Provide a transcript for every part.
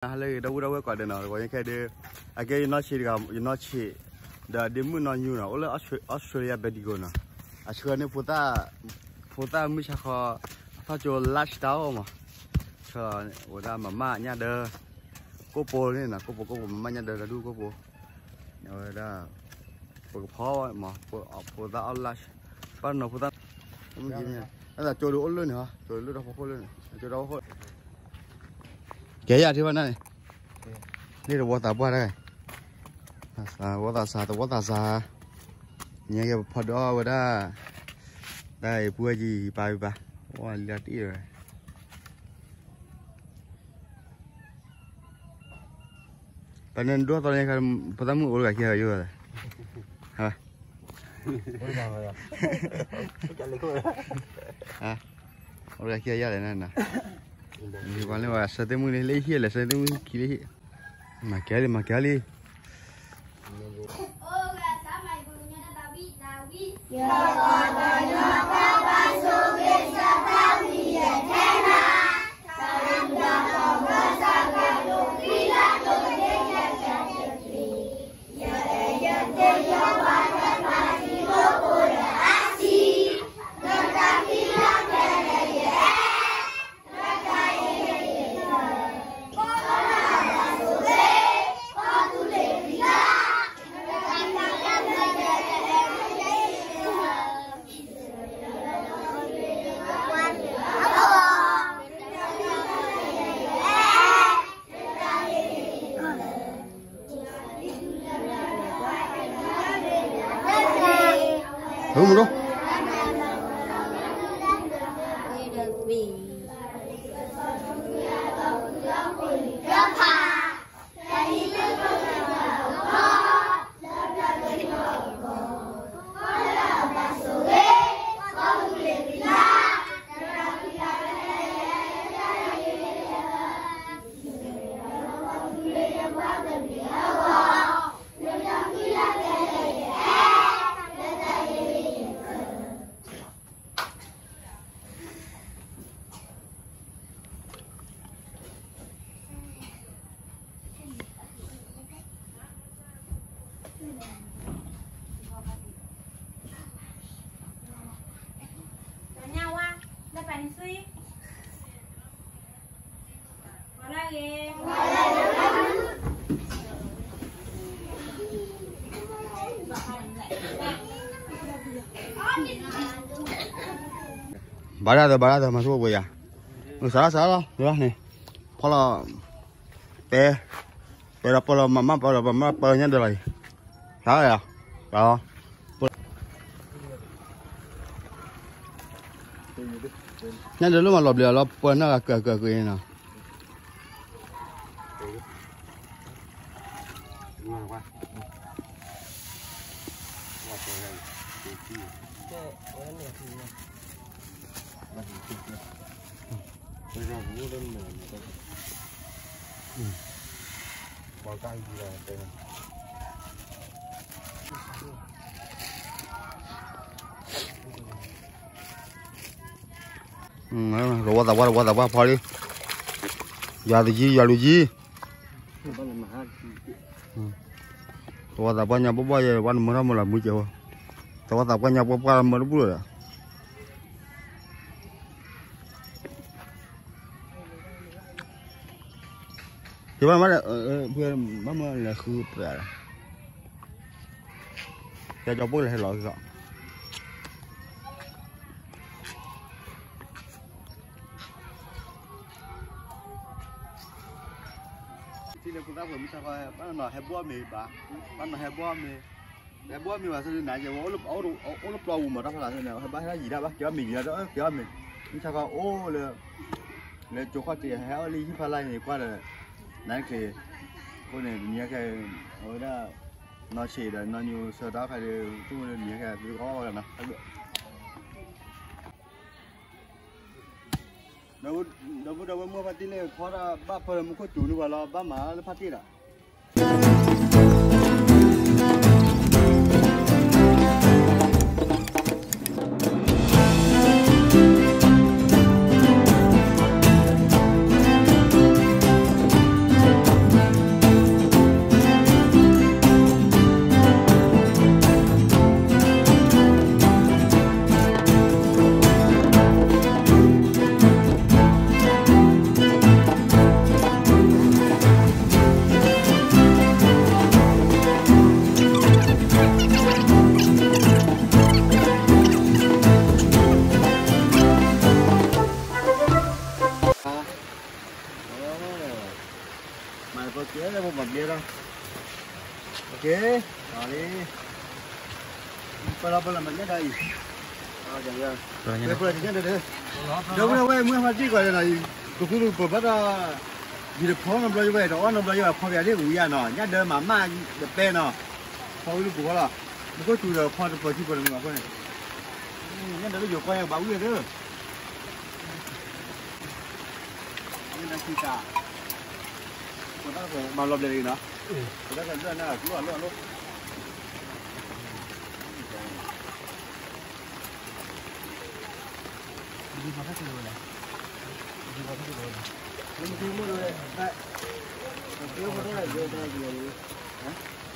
Halo, dah kau ada nak. Kau yang kaya agak nak ciri kamu, nak ciri. Dah demu nak nyuna. Oleh Australia bedigo na. Australia ni puta misal kau tu last tahun mah. So, udah mama nya dah kopo ni na, kopo mama nya dah dulu kopo. Udah pokok mah, puta last. Pan puta mungkin. Ada jodoh ulu ni ha, jodoh dah pokok ulu ni, jodoh pokok. Kaya di mana ni? Ni ada water apa dah? Water sah. Ni yang pada awak dah buat je pa. Wah lihat dia. Panen dua tahun yang kan pertama orang kaya juga. Ha? Ha? Orang kaya ya lah nana. Ni paling wah setemu ni lagi lah, setemu kiri. Makali. Ya katanya kapan suge satawi ya tena. Kalam dah bersaga lukila lukenya jadi. Ya tejo pada masih lokura asi. Ngertakila kerja. Đúng rồi. Barada masuk apa ya? Salah nih. Kalau kalau mama nya ada lagi. Salah ya? Salah. Nya dulu malah beli lo pernah ke ini. Water apa pali? Yaluji. Water apa nya apa ya? Wan mula muncul. Water apa nya apa mula ya? Coba mana là khu ra. Cho bố là loại gọn. Thì là chúng ta vừa mới sao coi bắt nó hay bua mì bà, bắt nó hay bua mì mà sao nãy giờ lúc lâu mà đó là thế nào hay bắt cái gì đó bắt kiểu mì gì đó kiểu mì, sao coi ô là chỗ khoa tiền hay ly pha lai này qua là nãy thì cô này nhớ cái ở đó nó chỉ là nó nhiều sau đó phải chúng mình nhớ cái cái có là nó đâu mua phát tiền này khó là ba phần một cái chủ nữa là ba má nó phát tiền à. mà có chế là một vật kia đâu ok rồi đi bây giờ mình nhớ đây rồi giờ bây giờ nhớ đây đâu đâu vậy mới phát triển cái này cũng cũng bắt ra vì được phóng nó bây giờ đó nó bây giờ phóng về đi cũng vậy nó nhớ đời mà được pe nó phóng đi cũng có là nó có chủ được phóng được phóng chỉ có được mà cái này nhớ đời bây giờ quay bảo vệ đó nó chỉ cả nó có màu lợp này nó nó cần rất là cứ ăn luôn đi vào cái rồi này đi vào cái rồi này mình đi mua rồi đấy mình mua cái này rồi đây rồi hả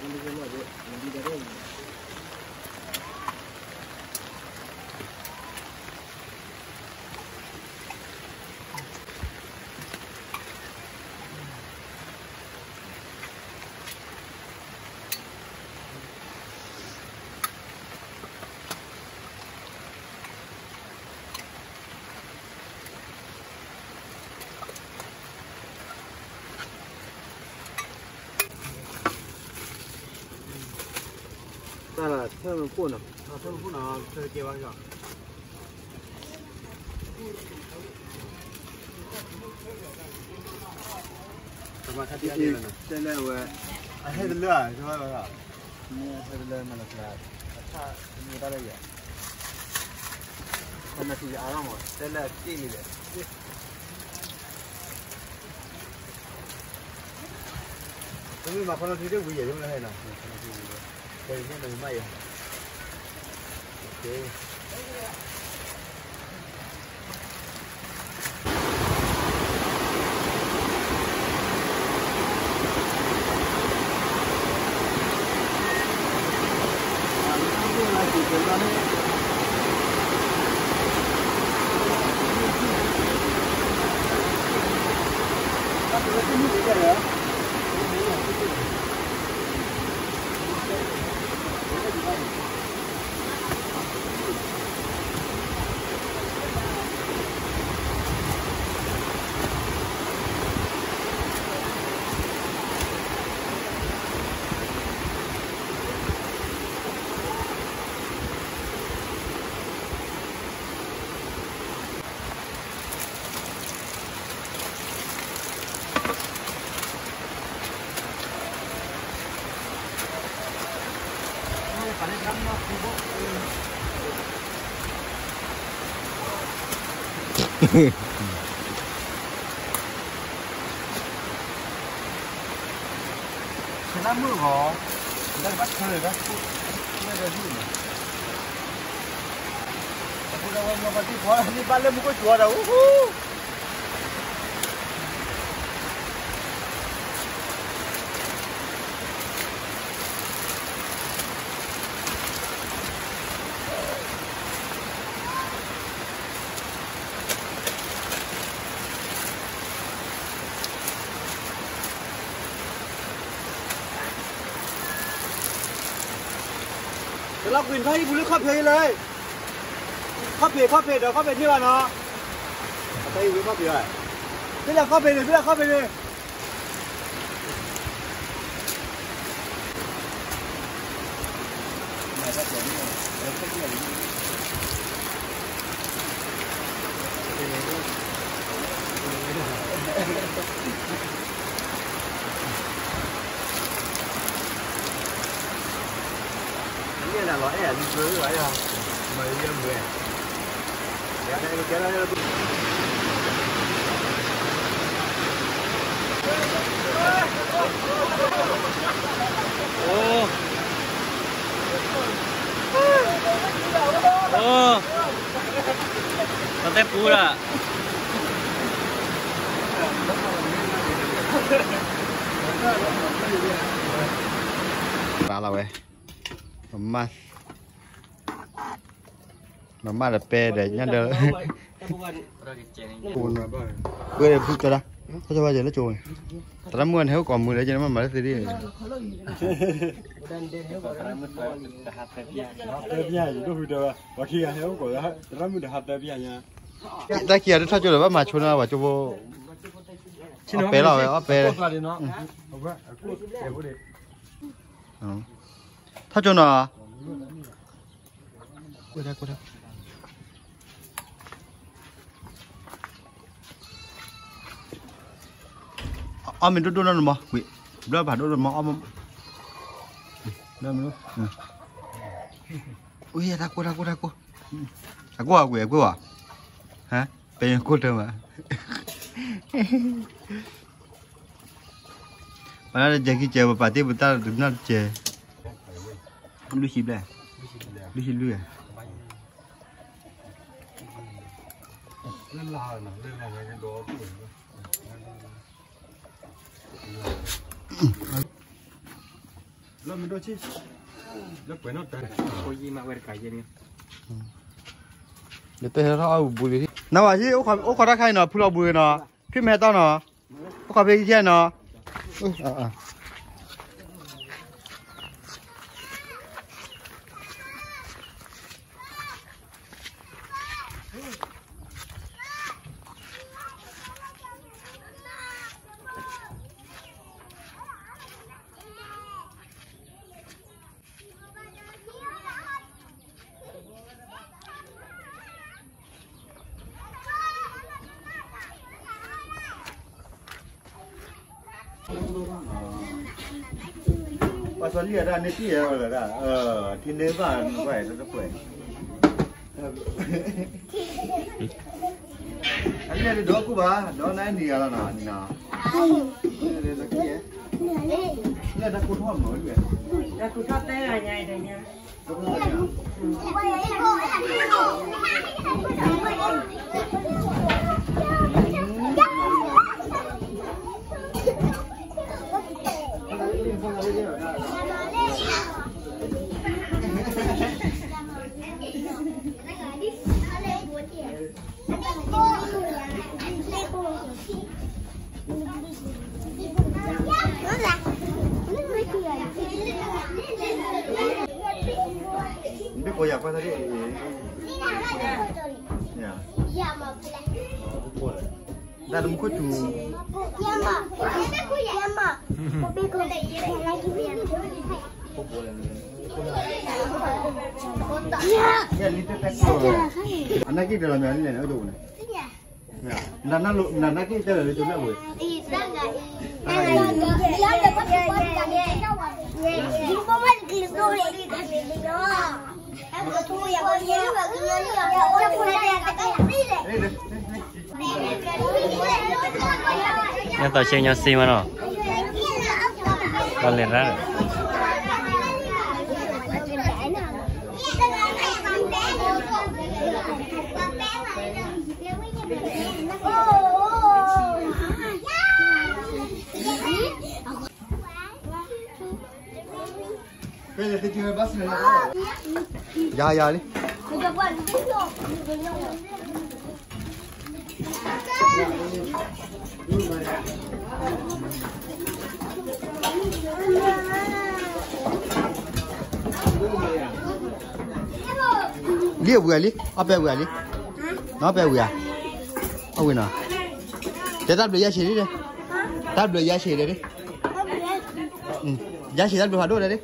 mình đi mua rồi mình đi đâu ta là theo cuốn nào theo cuốn nào theo kia bao giờ mà thay đi này đây là về hay được lừa chứ không phải là hay được lừa mà là người ta đây vậy còn là thì áo mà đây là cái gì đấy nhưng mà con nó thì được gì vậy này nào đây cái này mày ok Nó mưa họ đang bắt thời đó bây giờ gì mà bây giờ mà đi qua đi ba lên một cái chùa đâuเรากินไทยบุรีข้าวเพลเลยข้าวเพลเดี๋ยวข้าวเพลที่ว่าเนาะไทยบุรีข้าวเพลเลยพี่ละข้าวเพลเลยพี่ละข้าวเพลเลยcái là loại là dưới vậy không mày đi về cái đây con tép cú là vào rồi mà là pe để nhá đỡ bữa đây phút cho đó có cho bao giờ nó trôi tao mua héo còn mưa để cho nó mà lấy đi ta kia nó sao cho được mà cho nó vào cho vô เปล่าเอาเปถ้าจนอ่ะกูได้อ๋อมันดูนั่นมั้งวิเรื่องผ่านดูนั่นมั้งอ๋อมันเรื่องมันดูอุ้ยตากูอ่ะฮะเป็นกูเถอะมั้ยวันนั้นจะกี่เจ้าปาร์ตี้บุตรดูนั่นเจ้ดูชิบเลยดูชิบเลยเรื่องราวนะเรื่องอะไรกันดูแล้วมันดูชิแล้วไปนอตแต่โอ้ยมาเวรไก่ยังเดี๋ยวเตะเขาเอาบุหรี่น้าว่าที่โอ้ขอได้ใครเนาะพูดเอาบุหรี่เนาะพี่แม่ต้อนเนาะโอ้ขอไปเที่ยวเนาะว่าส่วนเรียด้านนี้ที่อะไรล่ะที่เนื้อบ้านไปแล้วก็เปิดอันนี้เดี๋ยวกูบ้าเดี๋ยวนั่นนี่อะไรนะนี่นะเนี่ยตะกี้เนี่ยตะกุดห้องหน่อยเลยตะกุดชอบเต้อะไรไงเดี๋ยวนี้ไม่กลัวอยากไปทะเลเนี่ยได้ลุงก็จูเนี่ยลิตรแพ็คอันนั้นกี่เดือนแล้วเนี่ยเอาดูเนี่ยนั่นกี่เดือนเลยจุดนั้นเลยยังต่อเชียงยังซีมาเนาะตอนเรียนแล้วVedi, ti tiro il basso nella Ya, ya, lì. Lì è uguale, vabbè è uguale. No, vabbè è uguale. Oh, no. Te tablo ya seri deh. Tablo ya seri deh. Ya seri tablo hado deh.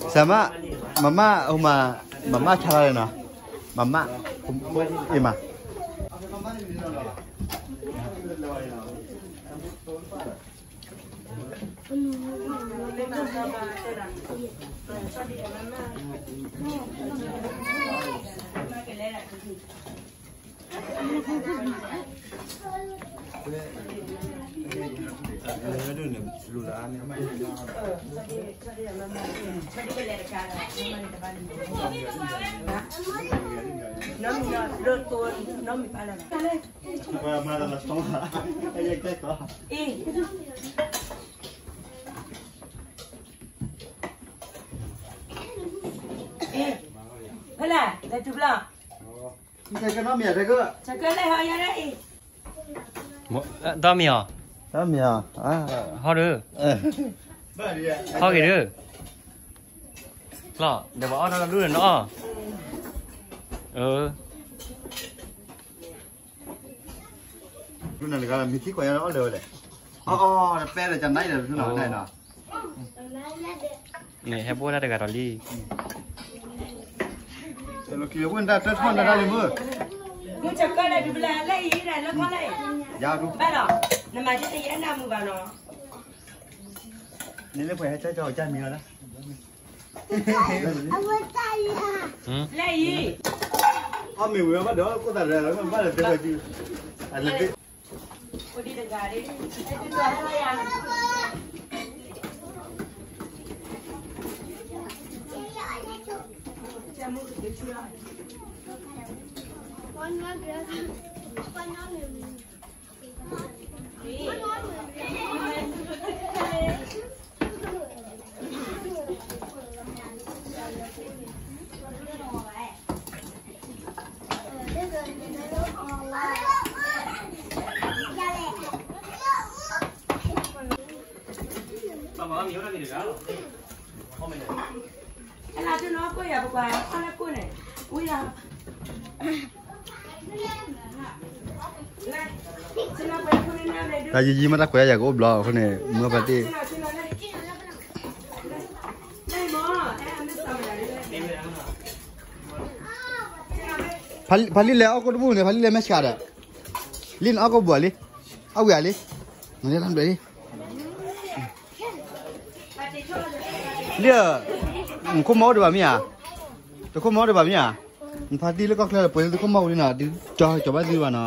Sama mama cara na mama ima ดูเนี่ยลูลาเนี่ยไม่น้องเลือดตัวน้องมีอะไรมาแล้วมาต้องไอ้ยังแก่ก็เฮ้ยได้จุบละใช่ก็น้องเมียใช่ก็ใช่ก็เลยหอยอะไรตอมีอ่ะน้องเมียเขาดื้อเขากี่ดื้อหรอเดี๋ยวบอกเอาเราดื้อเนาะรุ่นนั้นก็มีที่กว่าอย่างนั้นเลยอ๋อแป้เลยจำได้เลยรุ่นนั้นได้เนาะเนี่ยให้พูดได้แต่กับตอรี่แต่เราคิดว่าได้จะทอนได้เลยมั้ยมึงจะก็ได้ดูแลอะไรอีกได้แล้วก็เลยยาวดูไม่หรอกน้ำมันจะยันน้ำมือบ้านเนาะนี่เลยไปให้เจ้าใจมีแล้วนะเอาไว้ใจค่ะอะไรอีกเอามีเวลามาเดี๋ยวก็ตัดเลยแล้วมันบ้านเลยไปจีอะไรดิคนดีดังการดิไอ้ตัวอะไรอ่ะจะมึงจะช่วยวันนั้นเดี๋ยววันนั้นเลยเราจะน้องก็อย่าบอกว่าอะไรกูเนี่ยอุ้ยอ่ะแต่ยีมาตะแควอยากอบล้อคนนี้เมื่อปฏิพันลินแล้วก็ดูเนี่ยพันลินแล้วไม่ขาดอ่ะลินเอาก็บัวลิเอาเวียลิมันจะทำอะไรเดี๋ยวคุ้มมอดูแบบนี้อ่ะจะคุ้มมอดูแบบนี้อ่ะพาดีแล้วก็เคลียร์ไปจะคุ้มมอดูนะดิจ่อบ้านดีวะนะ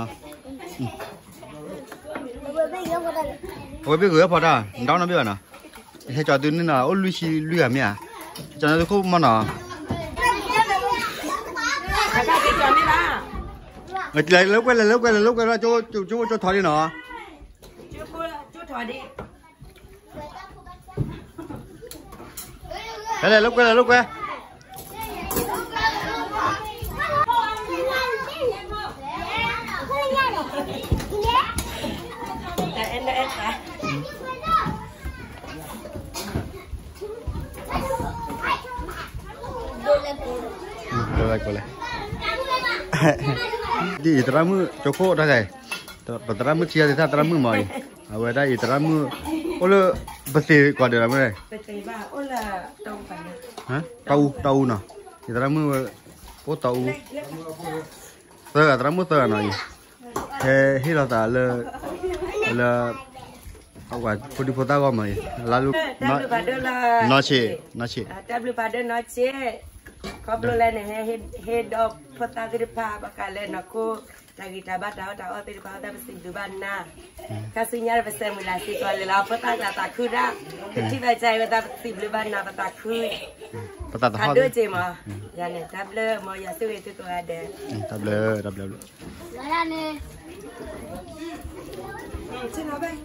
โอ้ยไปเกลือพอได้ดาวน้ำเบี้ยนะให้จ่อตัวนี้นะโอ้ลุยชีลุยแบบนี้อ่ะจ่อนั้นจะคุ้มมันอ่ะเลยเลิกไปเลยเลิกไปเลยเลิกไปแล้วโจ้ถอยดิเนาะโจ้ถอยดิเลยเลิกไปเลยเลิกไปแต่เอ็นค่ะดูเลยdi iteramu cokok dah kai. Iteramu cia di iteramu mai. Awak dah iteramu, olah bersih kau ada mana? Bersih bah, olah tahu kan? Hah? Tahu na. Iteramu, oh tahu. Iteramu na ni. Hilang tak le, awak pudi pota kau mai. Lalu nasi. Tablu pada nasi. Kau belum lene head of photography bakalan aku lagi tabat tahu tapi kau dah mesti dubana. Kasihnya besar mulasi kau lelah photography tak kuda. Kecil baca kita mesti dubana photography. Ada je mah. Jangan tablu mau ya tu itu tu ada. Tablu. Mana ni? Cina bang.